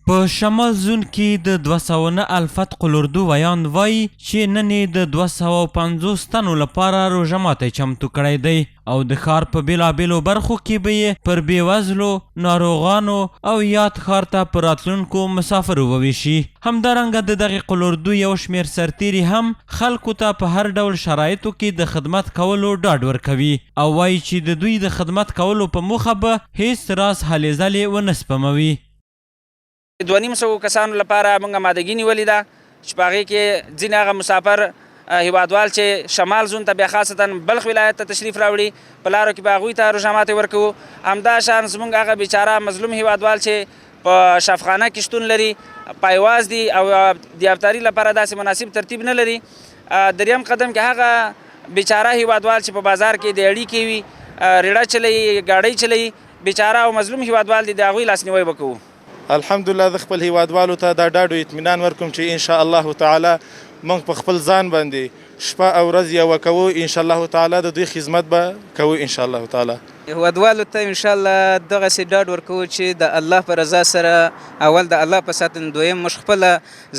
په شمال زون کې د 209 الفت قلردو ویان وایي چې نن یې د 250 تنو لپاره روژه ماتی چمتو کړی دی او د ښار په بېلابېلو برخو کې به یې پر بېوزلو ناروغانو او یاد ښار ته په راتلونکو مسافرو وویشي. همدارنګه د دغې قلردو یو شمېر سرتیري هم خلکو ته په هر ډول شرایطو کې د خدمت کولو ډاډ ورکوي او وایي چې د دوی د خدمت کولو په موخه به هیڅ راز هلې ځلې ونه سپموي. 200 کسانو لپاره موږ آمادګي نیولې ده چې په هغې کې ځینې هغه مسافر هیوادوال چې شمال زون ته بیا خاصتا بلخ ولایت ته تشریف راوړي په لارو کې به هغوی ته روژه ماتې ورکوو. همدا شان زموږ هغه بیچاره مظلوم هیوادوال چې په شفخانه کې شتون لري پایواز دي او د افطاري لپاره داسې مناسب ترتیب نه لري. دریم قدم کې هغه بیچاره هیوادوال چې په بازار کې د اړیکې وي ریړه چلوي ګاډۍ چلوي بیچاره او مظلوم هیوادوال دي د هغوی لاسنیوی به کوو. الحمدلله د خپل هیوادوالو ته دا ډاډ او اطمینان ورکوم چې ان شاء الله تعالی موږ په خپل ځان باندې شپه او ورځ یوه کوو. ان شاء الله تعالی د دوی خدمت به کوو ان شاء الله تعالی. هیوادوالو ته ان شاء الله دغسې ډاډ ورکوو چې د الله په رضا سره اول د الله په ساتنه دویم موږ خپله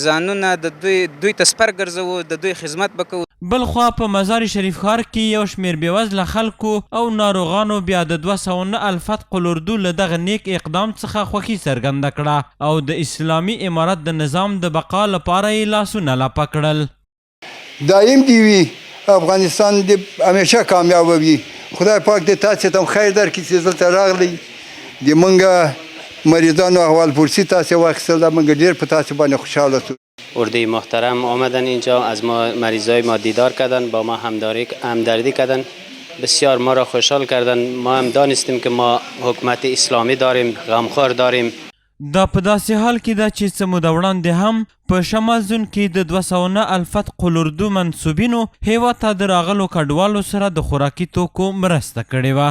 ځانونه د دوی ته سپر ګرځوو د دوی خدمت به کوو. بلخوا په مزار شریف ښار کې یو شمېر بېوزله خلکو او ناروغانو بیا د 209 الفت قلردو له دغه نیک اقدام څخه خوښي څرګنده کړه او د اسلامي امارت د نظام د بقا لپاره یې لاسونه لاپه کړل. دایم دې وي افغانستان دې همیشه کامیابه وي. خدای پاک دې تاسې ته هم خیر درکړي چې دلته راغلی د موږ مریضانو احوال پرسی تاسې واخیستل ده. موږ ډېر په تاسې باندې خوشحاله شو. اردوی محترم آمدن اینجا از ما مریضای ما دیدار کردن با ما همدردی کردن بسیار ما را خوشحال کردن. ما هم دانستیم که ما حکومت اسلامی داریم غمخوار داریم. دا په داسې حال کې ده چې څه موده وړاندې هم په شمال زون کې د 209 الفت قلردو منصوبینو هیواد ته د راغلو کډوالو سره د خوراکي توکو مرسته کړې وه.